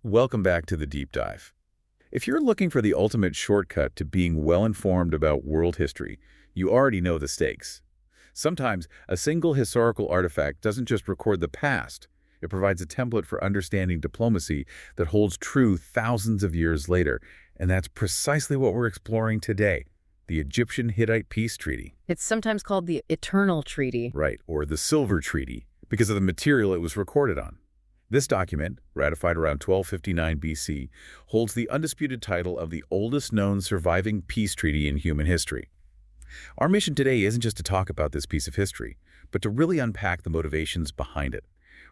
Welcome back to the deep dive. If you're looking for the ultimate shortcut to being well-informed about world history, you already know the stakes. Sometimes a single historical artifact doesn't just record the past, it provides a template for understanding diplomacy that holds true thousands of years later, and that's precisely what we're exploring today, the Egyptian-Hittite Peace Treaty. It's sometimes called the Eternal Treaty. Right, or the Silver Treaty, because of the material it was recorded on. This document, ratified around 1259 BC, holds the undisputed title of the oldest known surviving peace treaty in human history. Our mission today isn't just to talk about this piece of history, but to really unpack the motivations behind it.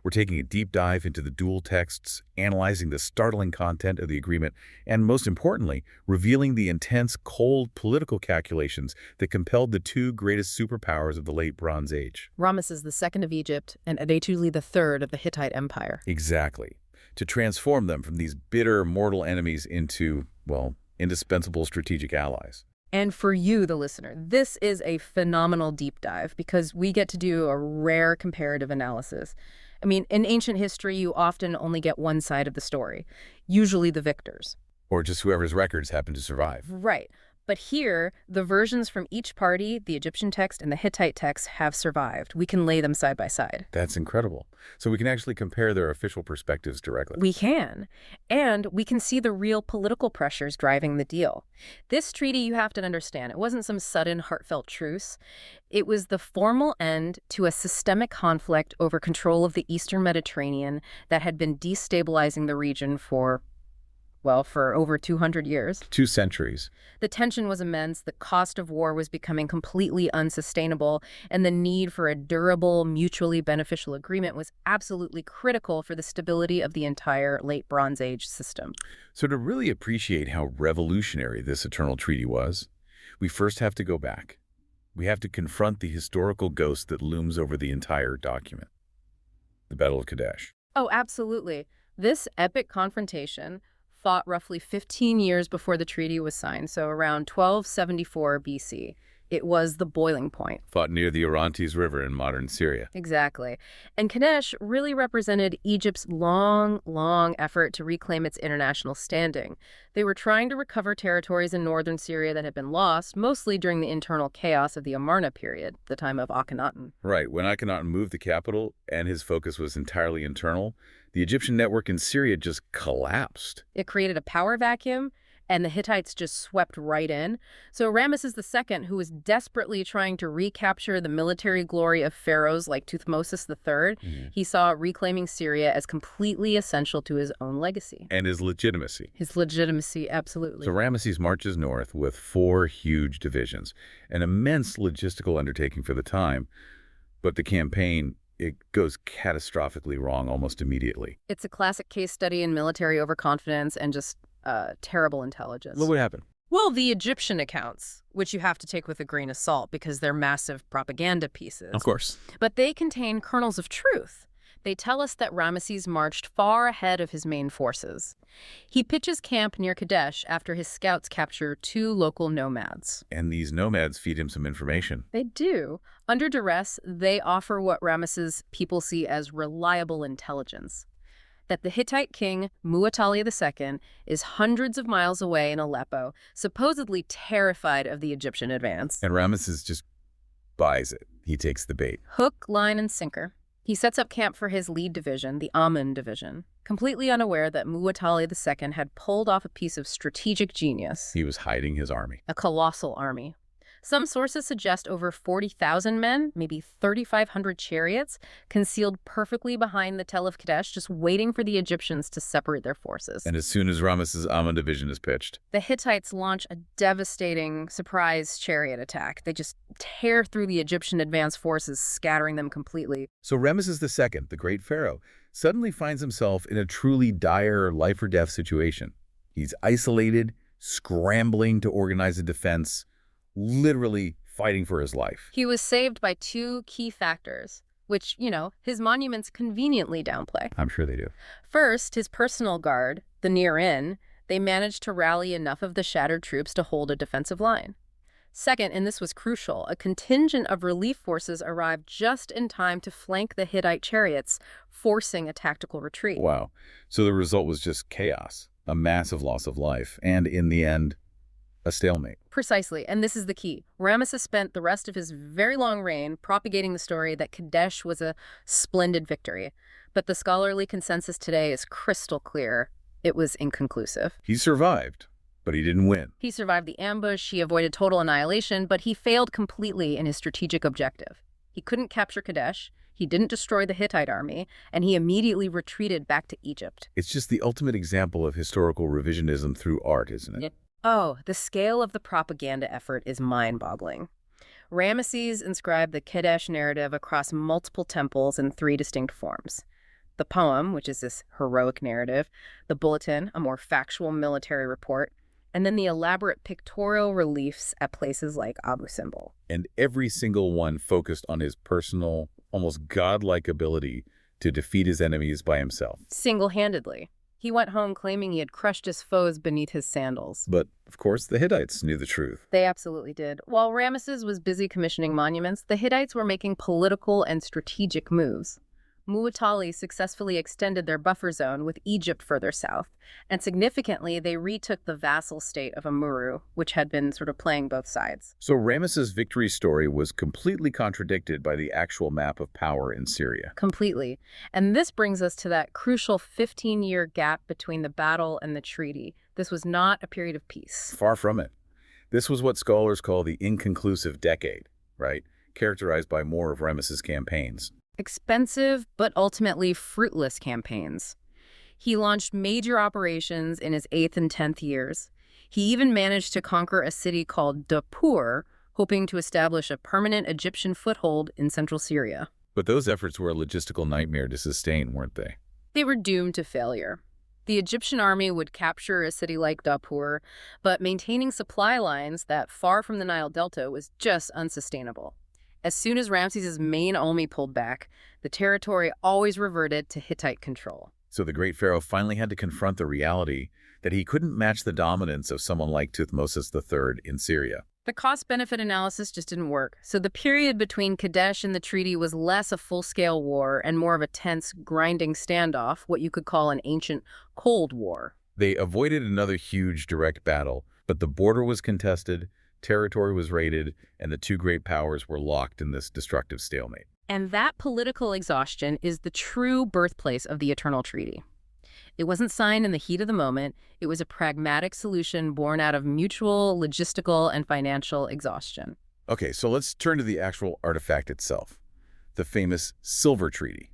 We're taking a deep dive into the dual texts, analyzing the startling content of the agreement, and most importantly, revealing the intense, cold political calculations that compelled the two greatest superpowers of the late Bronze Age. Ramesses II of Egypt and Adetuli III of the Hittite Empire. Exactly. To transform them from these bitter, mortal enemies into, well, indispensable strategic allies. And for you, the listener, this is a phenomenal deep dive because we get to do a rare comparative analysis. I mean, in ancient history, you often only get one side of the story, usually the victors. Or just whoever's records happen to survive. Right. But here, the versions from each party, the Egyptian text and the Hittite text, have survived. We can lay them side by side. That's incredible. So we can actually compare their official perspectives directly. We can. And we can see the real political pressures driving the deal. This treaty, you have to understand, it wasn't some sudden, heartfelt truce. It was the formal end to a systemic conflict over control of the Eastern Mediterranean that had been destabilizing the region for over 200 years. 2 centuries. The tension was immense, the cost of war was becoming completely unsustainable, and the need for a durable, mutually beneficial agreement was absolutely critical for the stability of the entire late Bronze Age system. So to really appreciate how revolutionary this Eternal Treaty was, we first have to go back. We have to confront the historical ghost that looms over the entire document. The Battle of Kadesh. Oh, absolutely. This epic confrontation fought roughly 15 years before the treaty was signed, so around 1274 BC. It was the boiling point. Fought near the Orontes River in modern Syria. Exactly. And Kadesh really represented Egypt's long effort to reclaim its international standing. They were trying to recover territories in northern Syria that had been lost, mostly during the internal chaos of the Amarna period, the time of Akhenaten. Right. When Akhenaten moved the capital and his focus was entirely internal, the Egyptian network in Syria just collapsed. It created a power vacuum, and the Hittites just swept right in. So Ramesses II, who was desperately trying to recapture the military glory of pharaohs like Thutmose III, he saw reclaiming Syria as completely essential to his own legacy. And his legitimacy. His legitimacy, absolutely. So Ramesses marches north with 4 huge divisions, an immense logistical undertaking for the time, but the campaign, it goes catastrophically wrong almost immediately. It's a classic case study in military overconfidence and just terrible intelligence. What would happen? Well, the Egyptian accounts, which you have to take with a grain of salt because they're massive propaganda pieces. Of course. But they contain kernels of truth. They tell us that Ramesses marched far ahead of his main forces. He pitches camp near Kadesh after his scouts capture 2 local nomads. And these nomads feed him some information. They do. Under duress, they offer what Ramesses' people see as reliable intelligence. That the Hittite king, Muwatalli II, is hundreds of miles away in Aleppo, supposedly terrified of the Egyptian advance. And Ramesses just buys it. He takes the bait. Hook, line, and sinker. He sets up camp for his lead division, the Amun division, completely unaware that Muwatalli II had pulled off a piece of strategic genius. He was hiding his army. A colossal army. Some sources suggest over 40,000 men, maybe 3,500 chariots, concealed perfectly behind the Tell of Kadesh, just waiting for the Egyptians to separate their forces. And as soon as Ramesses' Amun division is pitched, the Hittites launch a devastating surprise chariot attack. They just tear through the Egyptian advance forces, scattering them completely. So Ramesses II, the great pharaoh, suddenly finds himself in a truly dire life-or-death situation. He's isolated, scrambling to organize a defense, literally fighting for his life. He was saved by 2 key factors, which, his monuments conveniently downplay. I'm sure they do. First, his personal guard, the near-in, they managed to rally enough of the shattered troops to hold a defensive line. Second, and this was crucial, a contingent of relief forces arrived just in time to flank the Hittite chariots, forcing a tactical retreat. Wow. So the result was just chaos, a massive loss of life, and in the end, a stalemate. Precisely, and this is the key. Ramesses spent the rest of his very long reign propagating the story that Kadesh was a splendid victory. But the scholarly consensus today is crystal clear. It was inconclusive. He survived, but he didn't win. He survived the ambush, he avoided total annihilation, but he failed completely in his strategic objective. He couldn't capture Kadesh, he didn't destroy the Hittite army, and he immediately retreated back to Egypt. It's just the ultimate example of historical revisionism through art, isn't it? Oh, the scale of the propaganda effort is mind-boggling. Ramesses inscribed the Kadesh narrative across multiple temples in 3 distinct forms. The poem, which is this heroic narrative, the bulletin, a more factual military report, and then the elaborate pictorial reliefs at places like Abu Simbel. And every single one focused on his personal, almost godlike ability to defeat his enemies by himself. Single-handedly. He went home claiming he had crushed his foes beneath his sandals. But, of course, the Hittites knew the truth. They absolutely did. While Ramesses was busy commissioning monuments, the Hittites were making political and strategic moves. Muwatalli successfully extended their buffer zone with Egypt further south, and significantly, they retook the vassal state of Amuru, which had been sort of playing both sides. So Ramesses' victory story was completely contradicted by the actual map of power in Syria. Completely. And this brings us to that crucial 15-year gap between the battle and the treaty. This was not a period of peace. Far from it. This was what scholars call the inconclusive decade, right? Characterized by more of Ramesses' campaigns. Expensive, but ultimately fruitless campaigns. He launched major operations in his 8th and 10th years. He even managed to conquer a city called Dapur, hoping to establish a permanent Egyptian foothold in central Syria. But those efforts were a logistical nightmare to sustain, weren't they? They were doomed to failure. The Egyptian army would capture a city like Dapur, but maintaining supply lines that far from the Nile Delta was just unsustainable. As soon as Ramses' main army pulled back, the territory always reverted to Hittite control. So the great pharaoh finally had to confront the reality that he couldn't match the dominance of someone like Thutmose III in Syria. The cost-benefit analysis just didn't work, so the period between Kadesh and the treaty was less a full-scale war and more of a tense, grinding standoff, what you could call an ancient Cold War. They avoided another huge direct battle, but the border was contested, territory was raided, and the 2 great powers were locked in this destructive stalemate. And that political exhaustion is the true birthplace of the Eternal Treaty. It wasn't signed in the heat of the moment. It was a pragmatic solution born out of mutual, logistical, and financial exhaustion. Okay, so let's turn to the actual artifact itself, the famous Silver Treaty.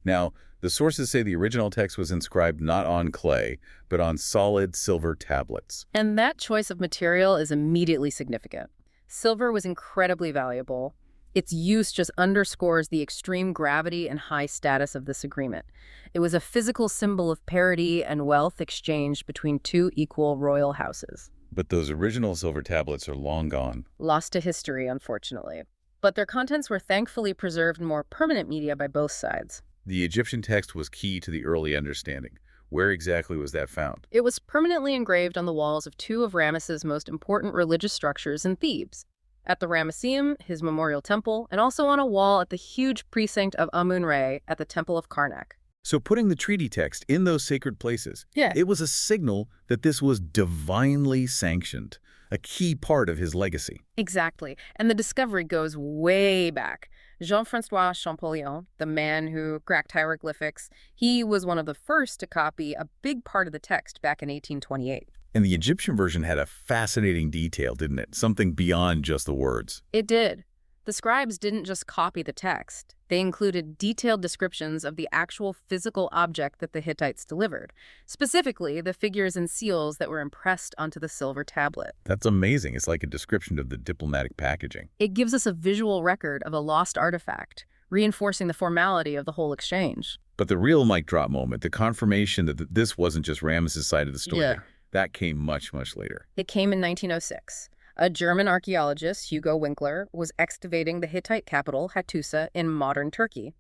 Now, the sources say the original text was inscribed not on clay, but on solid silver tablets. And that choice of material is immediately significant. Silver was incredibly valuable. Its use just underscores the extreme gravity and high status of this agreement. It was a physical symbol of parity and wealth exchanged between 2 equal royal houses. But those original silver tablets are long gone. Lost to history, unfortunately. But their contents were thankfully preserved in more permanent media by both sides. The Egyptian text was key to the early understanding. Where exactly was that found? It was permanently engraved on the walls of 2 of Ramesses' most important religious structures in Thebes. At the Ramesseum, his memorial temple, and also on a wall at the huge precinct of Amun-Re at the Temple of Karnak. So putting the treaty text in those sacred places, it was a signal that this was divinely sanctioned, a key part of his legacy. Exactly. And the discovery goes way back. Jean-François Champollion, the man who cracked hieroglyphics, he was one of the first to copy a big part of the text back in 1828. And the Egyptian version had a fascinating detail, didn't it? Something beyond just the words. It did. The scribes didn't just copy the text. They included detailed descriptions of the actual physical object that the Hittites delivered, specifically the figures and seals that were impressed onto the silver tablet. That's amazing. It's like a description of the diplomatic packaging. It gives us a visual record of a lost artifact, reinforcing the formality of the whole exchange. But the real mic drop moment, the confirmation that this wasn't just Ramesses' side of the story, that came much, much later. It came in 1906. A German archaeologist, Hugo Winkler, was excavating the Hittite capital, Hattusa, in modern Turkey.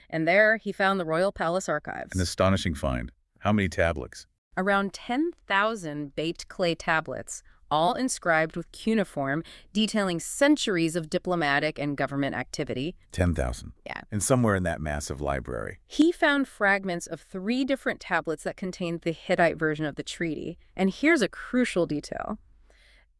And there, he found the royal palace archives. An astonishing find. How many tablets? Around 10,000 baked clay tablets, all inscribed with cuneiform, detailing centuries of diplomatic and government activity. 10,000. Yeah. And somewhere in that massive library. He found fragments of 3 different tablets that contained the Hittite version of the treaty. And here's a crucial detail.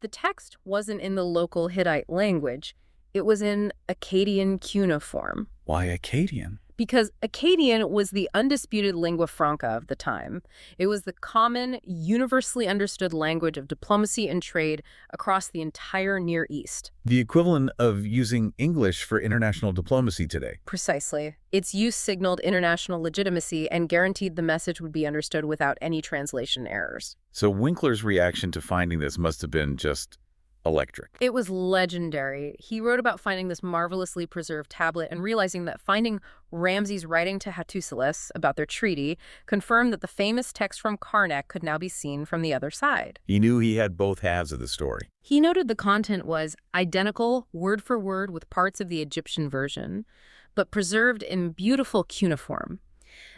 The text wasn't in the local Hittite language. It was in Akkadian cuneiform. Why Akkadian? Because Akkadian was the undisputed lingua franca of the time. It was the common, universally understood language of diplomacy and trade across the entire Near East. The equivalent of using English for international diplomacy today. Precisely. Its use signaled international legitimacy and guaranteed the message would be understood without any translation errors. So Winkler's reaction to finding this must have been just electric. It was legendary. He wrote about finding this marvelously preserved tablet and realizing that finding Ramses writing to Hattusilus about their treaty confirmed that the famous text from Karnak could now be seen from the other side. He knew he had both halves of the story. He noted the content was identical, word for word, with parts of the Egyptian version, but preserved in beautiful cuneiform.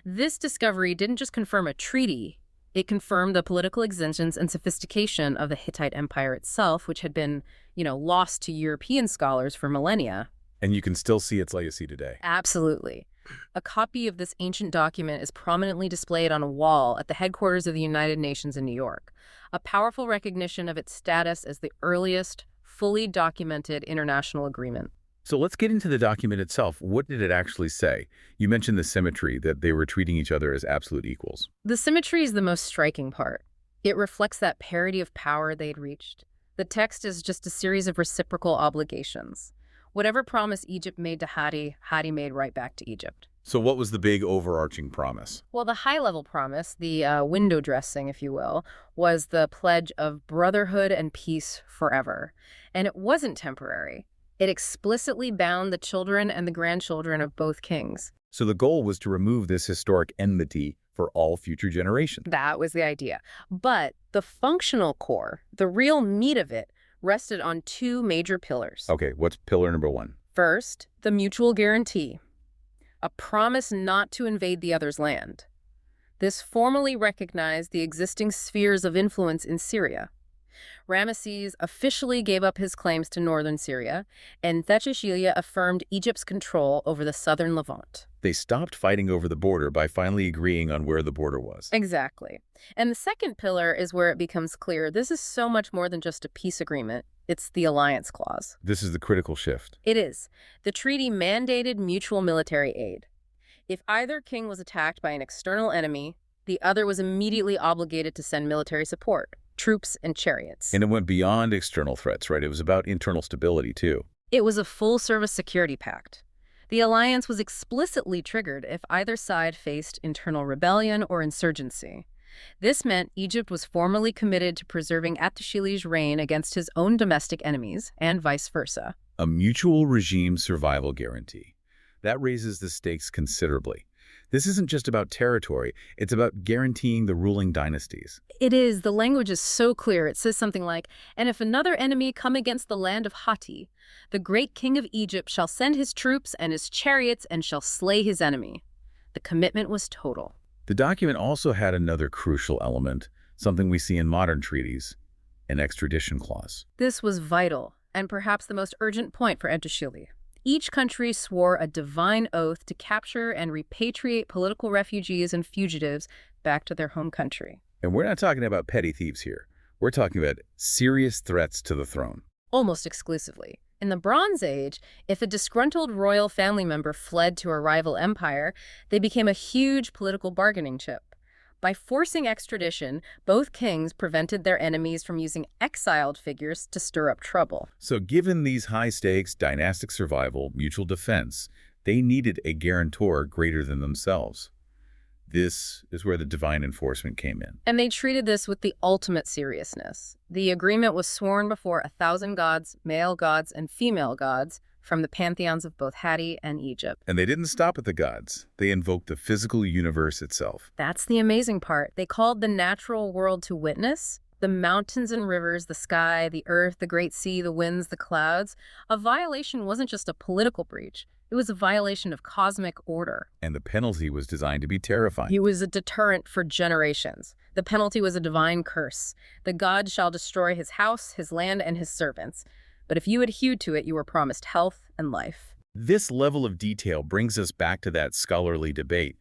This discovery didn't just confirm a treaty. It confirmed the political extensions and sophistication of the Hittite Empire itself, which had been, lost to European scholars for millennia. And you can still see its legacy today. Absolutely. A copy of this ancient document is prominently displayed on a wall at the headquarters of the United Nations in New York, a powerful recognition of its status as the earliest, fully documented international agreement. So let's get into the document itself. What did it actually say? You mentioned the symmetry, that they were treating each other as absolute equals. The symmetry is the most striking part. It reflects that parity of power they'd reached. The text is just a series of reciprocal obligations. Whatever promise Egypt made to Hatti, Hatti made right back to Egypt. So what was the big overarching promise? Well, the high-level promise, the window dressing, if you will, was the pledge of brotherhood and peace forever. And it wasn't temporary. It explicitly bound the children and the grandchildren of both kings. So the goal was to remove this historic enmity for all future generations. That was the idea. But the functional core, the real meat of it, rested on 2 major pillars. Okay, what's pillar number 1? First, the mutual guarantee, a promise not to invade the other's land. This formally recognized the existing spheres of influence in Syria. Ramesses officially gave up his claims to northern Syria, and Thessaloniki affirmed Egypt's control over the southern Levant. They stopped fighting over the border by finally agreeing on where the border was. Exactly. And the second pillar is where it becomes clear this is so much more than just a peace agreement. It's the alliance clause. This is the critical shift. It is. The treaty mandated mutual military aid. If either king was attacked by an external enemy, the other was immediately obligated to send military support, troops and chariots. And it went beyond external threats, right? It was about internal stability, too. It was a full-service security pact. The alliance was explicitly triggered if either side faced internal rebellion or insurgency. This meant Egypt was formally committed to preserving Hattusili's reign against his own domestic enemies, and vice versa. A mutual regime survival guarantee. That raises the stakes considerably. This isn't just about territory, it's about guaranteeing the ruling dynasties. It is. The language is so clear. It says something like, "And if another enemy come against the land of Hatti, the great king of Egypt shall send his troops and his chariots and shall slay his enemy." The commitment was total. The document also had another crucial element, something we see in modern treaties, an extradition clause. This was vital, and perhaps the most urgent point for Hattusili. Each country swore a divine oath to capture and repatriate political refugees and fugitives back to their home country. And we're not talking about petty thieves here. We're talking about serious threats to the throne. Almost exclusively. In the Bronze Age, if a disgruntled royal family member fled to a rival empire, they became a huge political bargaining chip. By forcing extradition, both kings prevented their enemies from using exiled figures to stir up trouble. So given these high-stakes, dynastic survival, mutual defense, they needed a guarantor greater than themselves. This is where the divine enforcement came in. And they treated this with the ultimate seriousness. The agreement was sworn before 1,000 gods, male gods and female gods, from the pantheons of both Hatti and Egypt. And they didn't stop at the gods. They invoked the physical universe itself. That's the amazing part. They called the natural world to witness. The mountains and rivers, the sky, the earth, the great sea, the winds, the clouds. A violation wasn't just a political breach. It was a violation of cosmic order. And the penalty was designed to be terrifying. He was a deterrent for generations. The penalty was a divine curse. The god shall destroy his house, his land, and his servants. But if you adhered to it, you were promised health and life. This level of detail brings us back to that scholarly debate.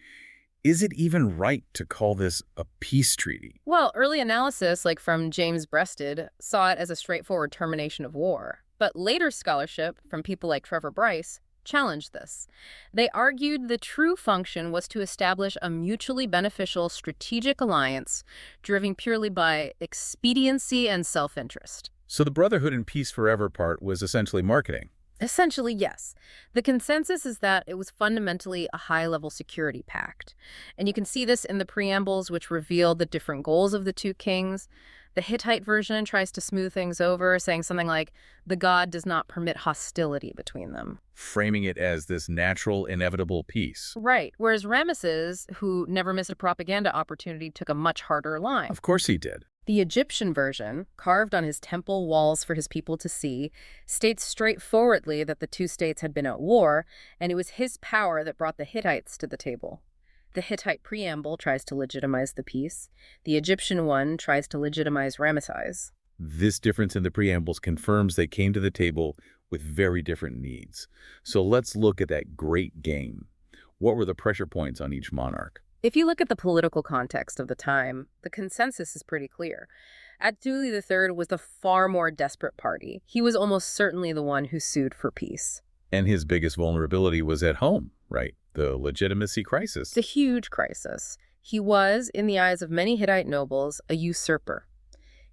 Is it even right to call this a peace treaty? Well, early analysis, like from James Breasted, saw it as a straightforward termination of war. But later scholarship, from people like Trevor Bryce, challenged this. They argued the true function was to establish a mutually beneficial strategic alliance driven purely by expediency and self-interest. So the Brotherhood and Peace Forever part was essentially marketing. Essentially, yes. The consensus is that it was fundamentally a high-level security pact. And you can see this in the preambles, which reveal the different goals of the two kings. The Hittite version tries to smooth things over, saying something like, the god does not permit hostility between them. Framing it as this natural, inevitable peace. Right, whereas Ramesses, who never missed a propaganda opportunity, took a much harder line. Of course he did. The Egyptian version, carved on his temple walls for his people to see, states straightforwardly that the two states had been at war, and it was his power that brought the Hittites to the table. The Hittite preamble tries to legitimize the peace. The Egyptian one tries to legitimize Ramesses. This difference in the preambles confirms they came to the table with very different needs. So let's look at that great game. What were the pressure points on each monarch? If you look at the political context of the time, the consensus is pretty clear. Attuli III was the far more desperate party. He was almost certainly the one who sued for peace. And his biggest vulnerability was at home, right? The legitimacy crisis. It's a huge crisis. He was, in the eyes of many Hittite nobles, a usurper.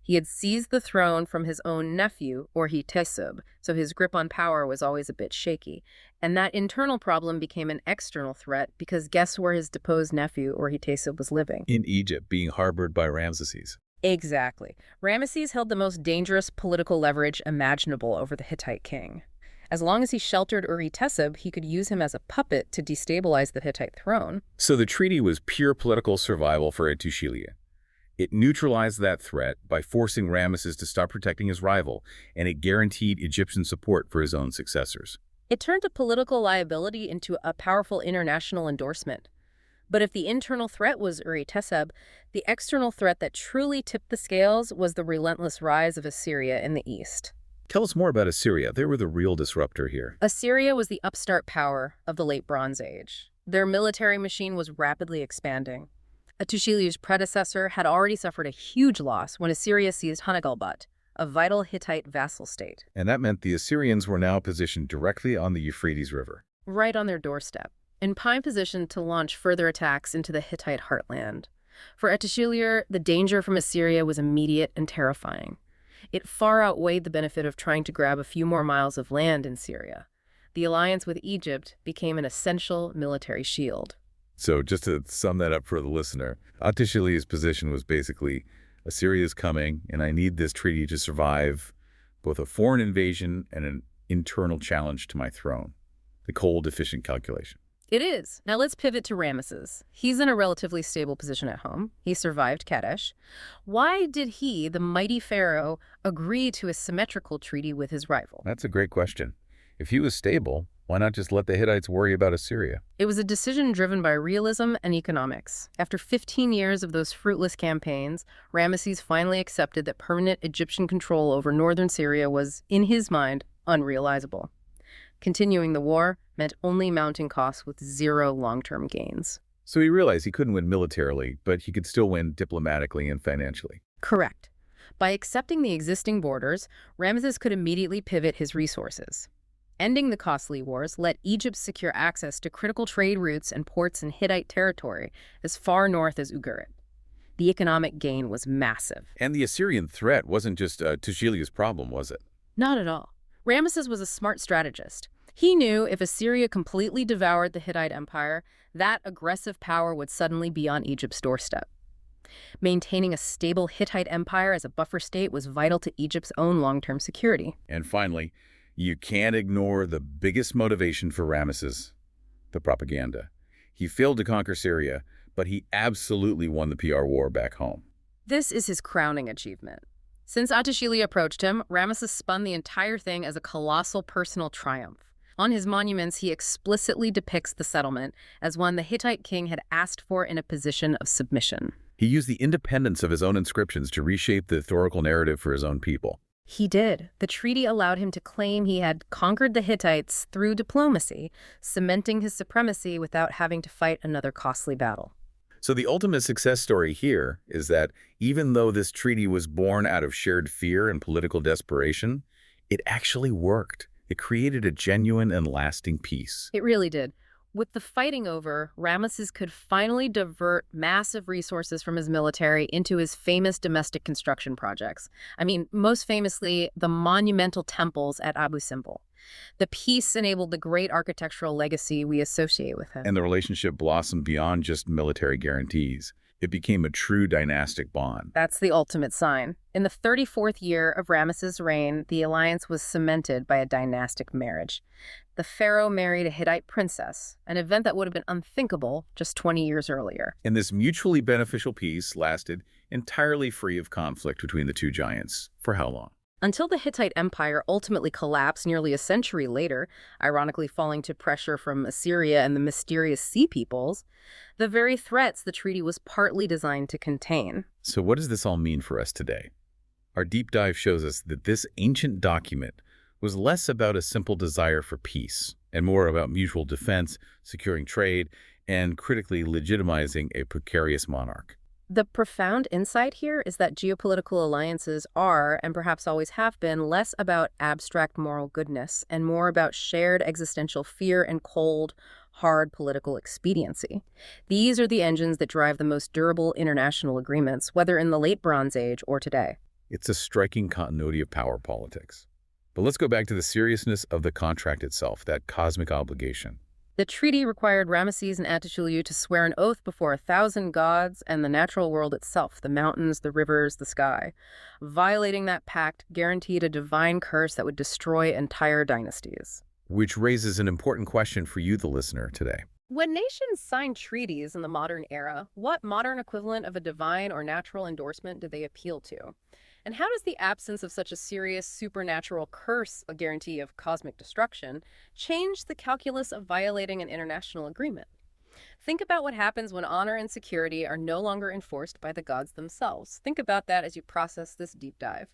He had seized the throne from his own nephew, Orhi-Tesub, so his grip on power was always a bit shaky. And that internal problem became an external threat because guess where his deposed nephew, Orhi-Tesub, was living? In Egypt, being harbored by Ramesses. Exactly. Ramesses held the most dangerous political leverage imaginable over the Hittite king. As long as he sheltered Orhi-Tesub, he could use him as a puppet to destabilize the Hittite throne. So the treaty was pure political survival for Ettushilia. It neutralized that threat by forcing Ramesses to stop protecting his rival, and it guaranteed Egyptian support for his own successors. It turned a political liability into a powerful international endorsement. But if the internal threat was Orhi-Tesub, the external threat that truly tipped the scales was the relentless rise of Assyria in the east. Tell us more about Assyria. They were the real disruptor here. Assyria was the upstart power of the Late Bronze Age. Their military machine was rapidly expanding. Ettushilia's predecessor had already suffered a huge loss when Assyria seized Hanagalbat, a vital Hittite vassal state. And that meant the Assyrians were now positioned directly on the Euphrates River. Right on their doorstep, in prime position to launch further attacks into the Hittite heartland. For Ettushilia, the danger from Assyria was immediate and terrifying. It far outweighed the benefit of trying to grab a few more miles of land in Syria. The alliance with Egypt became an essential military shield. So just to sum that up for the listener, Ettushilia's position was basically, Assyria's coming, and I need this treaty to survive both a foreign invasion and an internal challenge to my throne. The cold, efficient calculation. It is. Now let's pivot to Ramesses. He's in a relatively stable position at home. He survived Kadesh. Why did he, the mighty pharaoh, agree to a symmetrical treaty with his rival? That's a great question. If he was stable, why not just let the Hittites worry about Assyria? It was a decision driven by realism and economics. After 15 years of those fruitless campaigns, Ramesses finally accepted that permanent Egyptian control over northern Syria was, in his mind, unrealizable. Continuing the war meant only mounting costs with zero long-term gains. So he realized he couldn't win militarily, but he could still win diplomatically and financially. Correct. By accepting the existing borders, Ramesses could immediately pivot his resources. Ending the costly wars let Egypt secure access to critical trade routes and ports in Hittite territory as far north as Ugarit. The economic gain was massive. And the Assyrian threat wasn't just Ettushilia's problem, was it? Not at all. Ramesses was a smart strategist. He knew if Assyria completely devoured the Hittite Empire, that aggressive power would suddenly be on Egypt's doorstep. Maintaining a stable Hittite empire as a buffer state was vital to Egypt's own long-term security. And finally, you can't ignore the biggest motivation for Ramesses, the propaganda. He failed to conquer Syria, but he absolutely won the PR war back home. This is his crowning achievement. Since Ettushilia approached him, Ramesses spun the entire thing as a colossal personal triumph. On his monuments, he explicitly depicts the settlement as one the Hittite king had asked for in a position of submission. He used the independence of his own inscriptions to reshape the historical narrative for his own people. He did. The treaty allowed him to claim he had conquered the Hittites through diplomacy, cementing his supremacy without having to fight another costly battle. So the ultimate success story here is that even though this treaty was born out of shared fear and political desperation, it actually worked. It created a genuine and lasting peace. It really did. With the fighting over, Ramesses could finally divert massive resources from his military into his famous domestic construction projects. I mean, most famously, the monumental temples at Abu Simbel. The peace enabled the great architectural legacy we associate with him. And the relationship blossomed beyond just military guarantees. It became a true dynastic bond. That's the ultimate sign. In the 34th year of Ramesses' reign, the alliance was cemented by a dynastic marriage. The pharaoh married a Hittite princess, an event that would have been unthinkable just 20 years earlier. And this mutually beneficial peace lasted entirely free of conflict between the two giants. For how long? Until the Hittite Empire ultimately collapsed nearly a century later, ironically falling to pressure from Assyria and the mysterious Sea Peoples, the very threats the treaty was partly designed to contain. So what does this all mean for us today? Our deep dive shows us that this ancient document was less about a simple desire for peace and more about mutual defense, securing trade, and critically legitimizing a precarious monarch. The profound insight here is that geopolitical alliances are, and perhaps always have been, less about abstract moral goodness and more about shared existential fear and cold, hard political expediency. These are the engines that drive the most durable international agreements, whether in the late Bronze Age or today. It's a striking continuity of power politics. But let's go back to the seriousness of the contract itself, that cosmic obligation. The treaty required Ramesses and Attishilyu to swear an oath before 1,000 gods and the natural world itself, the mountains, the rivers, the sky. Violating that pact guaranteed a divine curse that would destroy entire dynasties. Which raises an important question for you, the listener, today. When nations sign treaties in the modern era, what modern equivalent of a divine or natural endorsement do they appeal to? And how does the absence of such a serious supernatural curse, a guarantee of cosmic destruction, change the calculus of violating an international agreement? Think about what happens when honor and security are no longer enforced by the gods themselves. Think about that as you process this deep dive.